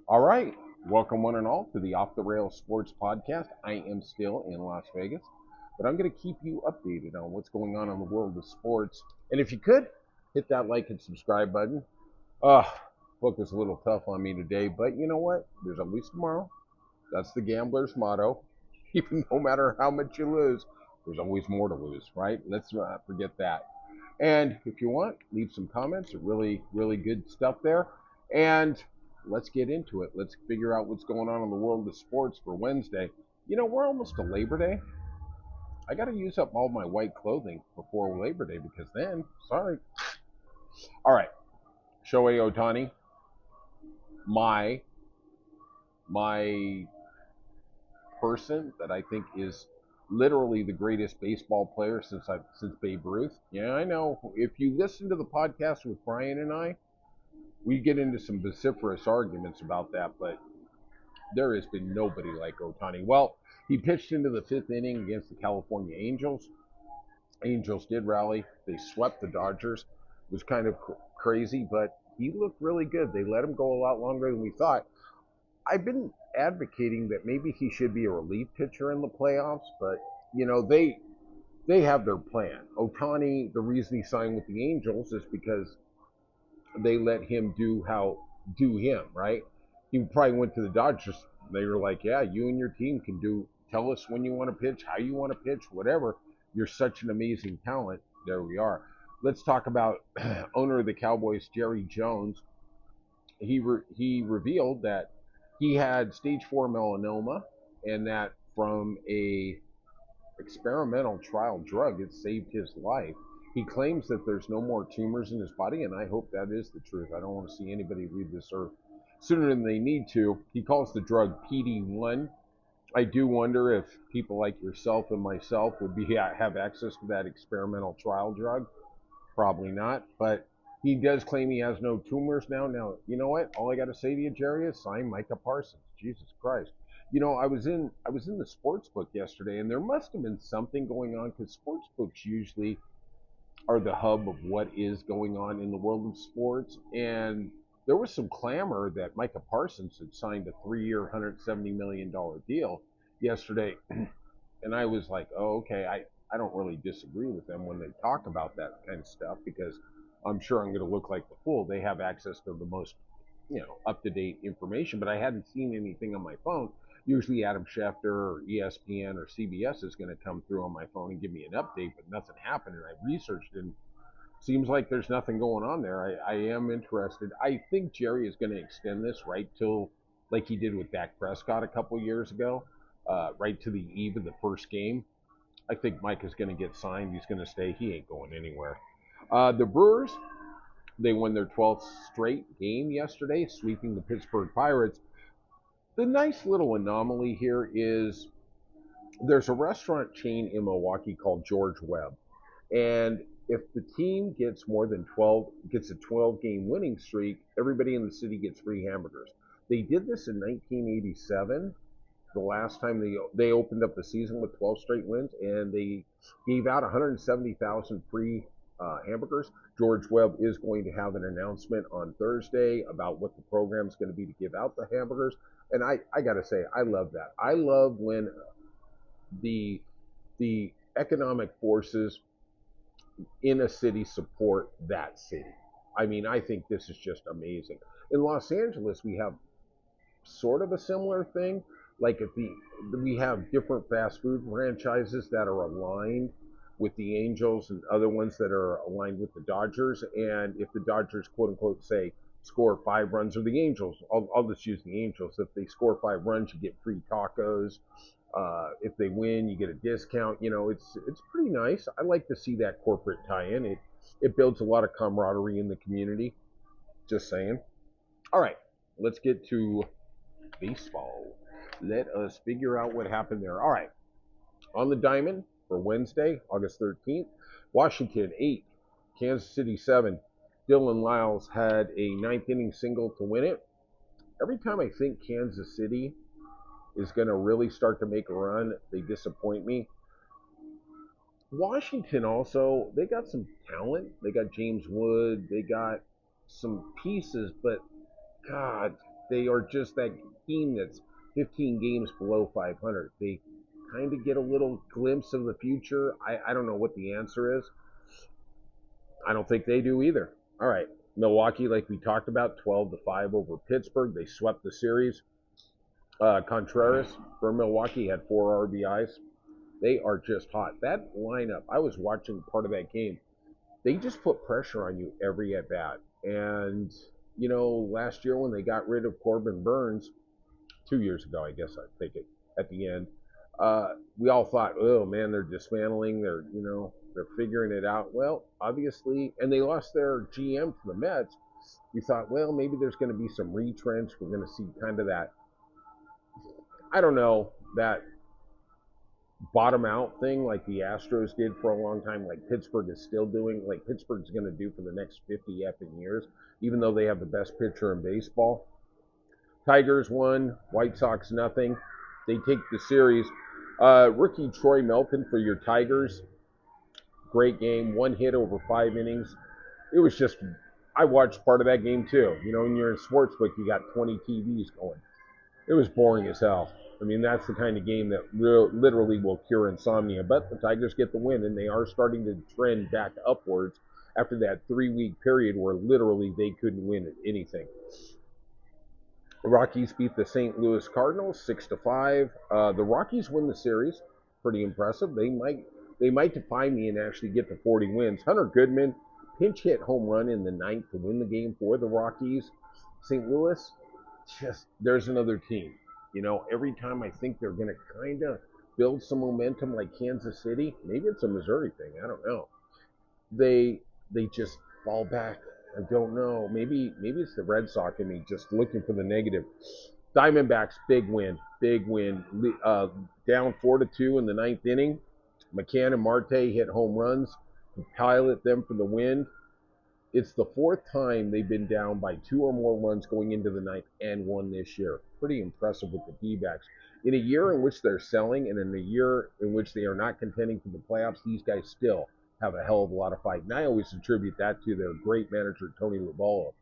All right. Welcome, one and all, to the Off the Rails Sports Podcast. I am still in Las Vegas, but I'm going to keep you updated on what's going on in the world of sports. And if you could, hit that like and subscribe button. Book was a little tough on me today, but you know what? There's always tomorrow. That's the gambler's motto. Even no matter how much you lose, there's always more to lose, right? Let's not forget that. And if you want, leave some comments. Really, really good stuff there. And let's get into it. Let's figure out what's going on in the world of sports for Wednesday. You know, we're almost to Labor Day. I got to use up all my white clothing before Labor Day because then, sorry. All right, Shohei Ohtani, my my person that I think is literally the greatest baseball player since Babe Ruth. Yeah, I know. If you listen to the podcast with Brian and I, we get into some vociferous arguments about that, but there has been nobody like Ohtani. Well, he pitched into the fifth inning against the California Angels. Angels did rally. They swept the Dodgers. It was kind of crazy, but he looked really good. They let him go a lot longer than we thought. I've been advocating that maybe he should be a relief pitcher in the playoffs, but you know they have their plan. Ohtani, the reason he signed with the Angels is because they let him do him, right? He probably went to the Dodgers. They were like, "Yeah, you and your team can do. Tell us when you want to pitch, how you want to pitch, whatever. You're such an amazing talent." There we are. Let's talk about owner of the Cowboys, Jerry Jones. He revealed that he had stage 4 melanoma, and that from a experimental trial drug, it saved his life. He claims that there's no more tumors in his body, and I hope that is the truth. I don't want to see anybody leave this earth sooner than they need to. He calls the drug PD-1. I do wonder if people like yourself and myself would have access to that experimental trial drug. Probably not, but he does claim he has no tumors now. Now, you know what? All I got to say to you, Jerry, is sign Micah Parsons. Jesus Christ. You know, I was in the sports book yesterday, and there must have been something going on because sports books usually are the hub of what is going on in the world of sports. And there was some clamor that Micah Parsons had signed a 3-year, $170 million deal yesterday. And I was like, oh, okay, I don't really disagree with them when they talk about that kind of stuff because I'm sure I'm going to look like the fool. They have access to the most, up to date information, but I hadn't seen anything on my phone. Usually Adam Schefter or ESPN or CBS is going to come through on my phone and give me an update, but nothing happened. And I researched and seems like there's nothing going on there. I am interested. I think Jerry is going to extend this right till, like he did with Dak Prescott a couple years ago, right to the eve of the first game. I think Mike is going to get signed. He's going to stay. He ain't going anywhere. The Brewers, they won their 12th straight game yesterday, sweeping the Pittsburgh Pirates. The nice little anomaly here is there's a restaurant chain in Milwaukee called George Webb. And if the team gets a 12 game winning streak, everybody in the city gets free hamburgers. They did this in 1987, the last time they opened up the season with 12 straight wins, and they gave out 170,000 free hamburgers. George Webb is going to have an announcement on Thursday about what the program is going to be to give out the hamburgers. And I got to say, I love that. I love when the the economic forces in a city support that city. I mean, I think this is just amazing. In Los Angeles, we have sort of a similar thing. Like if we have different fast food franchises that are aligned with the Angels and other ones that are aligned with the Dodgers. And if the Dodgers, quote unquote, say score 5 runs, or the Angels, I'll just use the Angels. If they score 5 runs, you get free tacos. If they win, you get a discount. You know, it's pretty nice. I like to see that corporate tie-in. It builds a lot of camaraderie in the community. Just saying. All right, let's get to baseball. Let us figure out what happened there. All right, on the diamond for Wednesday, August 13th, Washington 8, Kansas City 7. Dylan Lyles had a ninth inning single to win it. Every time I think Kansas City is going to really start to make a run, they disappoint me. Washington also, they got some talent. They got James Wood. They got some pieces, but God, They are just that team that's 15 games below 500. They kind of get a little glimpse of the future. I don't know what the answer is. I don't think they do either. All right. Milwaukee, like we talked about, 12-5 over Pittsburgh. They swept the series. Contreras for Milwaukee had 4 RBIs. They are just hot. That lineup, I was watching part of that game. They just put pressure on you every at bat. And, last year when they got rid of Corbin Burns, 2 years ago, I guess I think it at the end, we all thought, oh man, they're dismantling, they're figuring it out. Well, obviously, and they lost their GM to the Mets. We thought, well, maybe there's going to be some retrench. We're going to see kind of that, I don't know, that bottom out thing like the Astros did for a long time, like Pittsburgh is still doing, like Pittsburgh's going to do for the next 50 effing years, even though they have the best pitcher in baseball. Tigers won, White Sox nothing. They take the series. Rookie Troy Melton for your Tigers. Great game, 1 hit over 5 innings. It was just, I watched part of that game too. When you're in sportsbook, you got 20 TVs going. It was boring as hell. I mean, that's the kind of game that literally will cure insomnia. But the Tigers get the win, and they are starting to trend back upwards after that 3-week period where literally they couldn't win anything. The Rockies beat the St. Louis Cardinals 6-5. The Rockies win the series. Pretty impressive. They might defy me and actually get to 40 wins. Hunter Goodman pinch hit home run in the ninth to win the game for the Rockies. St. Louis, there's another team. Every time I think they're going to kind of build some momentum like Kansas City, maybe it's a Missouri thing, I don't know. They just fall back. I don't know. Maybe it's the Red Sox in me just looking for the negative. Diamondbacks, big win. Down 4-2 in the ninth inning. McCann and Marte hit home runs to pilot them for the win. It's the fourth time they've been down by 2 or more runs going into the ninth and won this year. Pretty impressive with the D-backs. In a year in which they're selling and in a year in which they are not contending for the playoffs, these guys still have a hell of a lot of fight. And I always attribute that to their great manager, Tony Lavallo.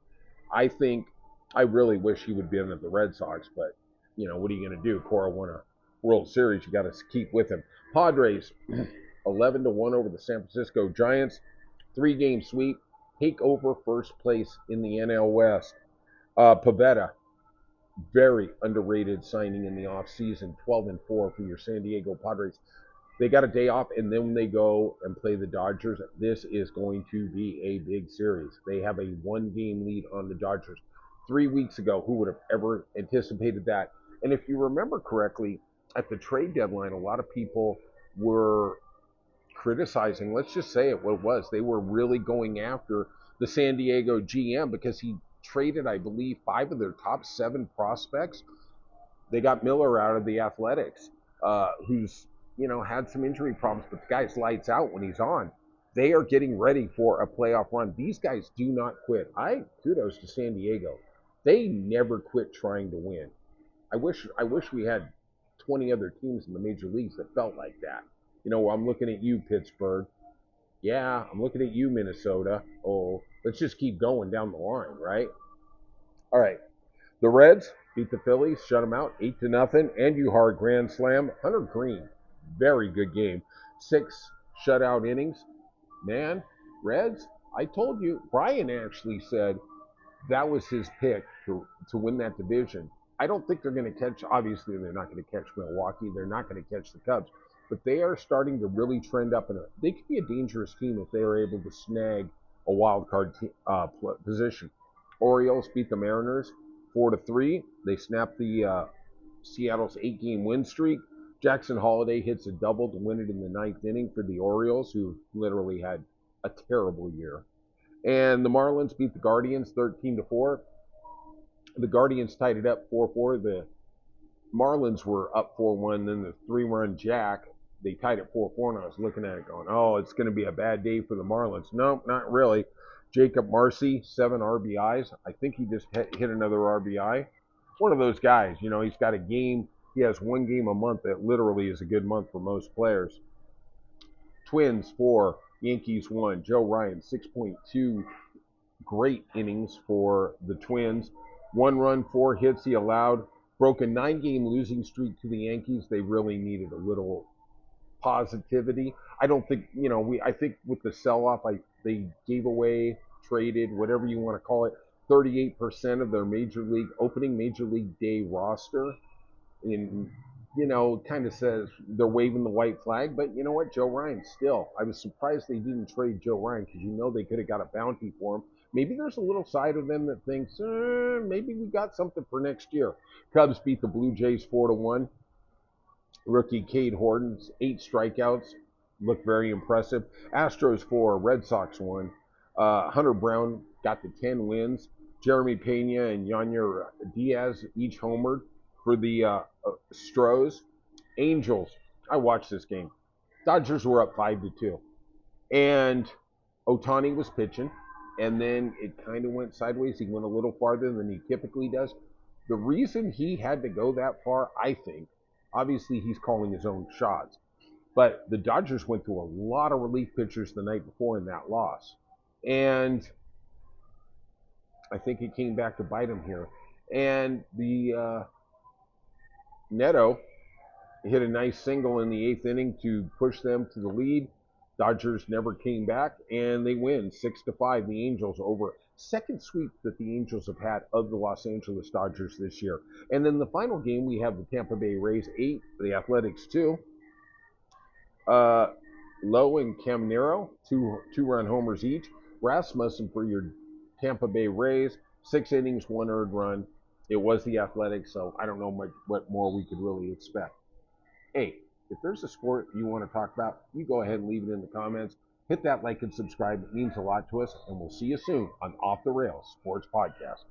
I really wish he would be in at the Red Sox, but, what are you going to do? Cora won a World Series. You got to keep with him. Padres, 11-1 over the San Francisco Giants. 3-game sweep. Take over first place in the NL West. Pivetta, very underrated signing in the offseason, 12-4 for your San Diego Padres. They got a day off, and then they go and play the Dodgers. This is going to be a big series. They have a 1-game lead on the Dodgers. 3 weeks ago, who would have ever anticipated that? And if you remember correctly, at the trade deadline, a lot of people were criticizing, let's just say it what it was. They were really going after the San Diego GM because he traded, I believe, 5 of their top 7 prospects. They got Miller out of the Athletics, who's, had some injury problems, but the guy's lights out when he's on. They are getting ready for a playoff run. These guys do not quit. Kudos to San Diego. They never quit trying to win. I wish we had 20 other teams in the major leagues that felt like that. I'm looking at you, Pittsburgh. Yeah, I'm looking at you, Minnesota. Oh, let's just keep going down the line, right? All right. The Reds beat the Phillies, shut them out 8-0. Andujar grand slam. Hunter Green, very good game. 6 shutout innings. Man, Reds, I told you. Brian actually said that was his pick to win that division. I don't think they're going to catch, obviously, they're not going to catch Milwaukee. They're not going to catch the Cubs. But they are starting to really trend up. They could be a dangerous team if they are able to snag a wild card position. Orioles beat the Mariners 4-3. They snapped the Seattle's 8-game win streak. Jackson Holliday hits a double to win it in the ninth inning for the Orioles, who literally had a terrible year. And the Marlins beat the Guardians 13-4. The Guardians tied it up 4-4. The Marlins were up 4-1. Then the 3-run jack, they tied it 4-4, and I was looking at it going, oh, it's going to be a bad day for the Marlins. No, not really. Jacob Marcy, 7 RBIs. I think he just hit another RBI. One of those guys, he's got a game. He has 1 game a month that literally is a good month for most players. Twins 4, Yankees 1. Joe Ryan, 6.2 great innings for the Twins. 1 run, 4 hits he allowed. Broke a 9-game losing streak to the Yankees. They really needed a little positivity. I don't think, I think with the sell-off, they gave away, traded, whatever you want to call it, 38% of their opening major league day roster. And, kind of says they're waving the white flag. But you know what? Joe Ryan still. I was surprised they didn't trade Joe Ryan because they could have got a bounty for him. Maybe there's a little side of them that thinks, maybe we got something for next year. Cubs beat the Blue Jays 4-1. Rookie Cade Horton's 8 strikeouts looked very impressive. Astros 4, Red Sox 1. Hunter Brown got the 10 wins. Jeremy Pena and Yanya Diaz each homered for the Stros. Angels, I watched this game. Dodgers were up 5-2. And Ohtani was pitching, and then it kind of went sideways. He went a little farther than he typically does. The reason he had to go that far, I think, obviously he's calling his own shots, but the Dodgers went through a lot of relief pitchers the night before in that loss. And I think it came back to bite him here. And the Neto hit a nice single in the 8th inning to push them to the lead. Dodgers never came back, and they win 6-5. The Angels over. Second sweep that the Angels have had of the Los Angeles Dodgers this year. And then the final game, we have the Tampa Bay Rays 8, the Athletics 2. Lowe and Caminero, two-run homers each. Rasmussen for your Tampa Bay Rays, 6 innings, 1 earned run. It was the Athletics, so I don't know what more we could really expect. Hey, if there's a sport you want to talk about, you go ahead and leave it in the comments. Hit that like and subscribe. It means a lot to us, and we'll see you soon on Off the Rails Sports Podcast.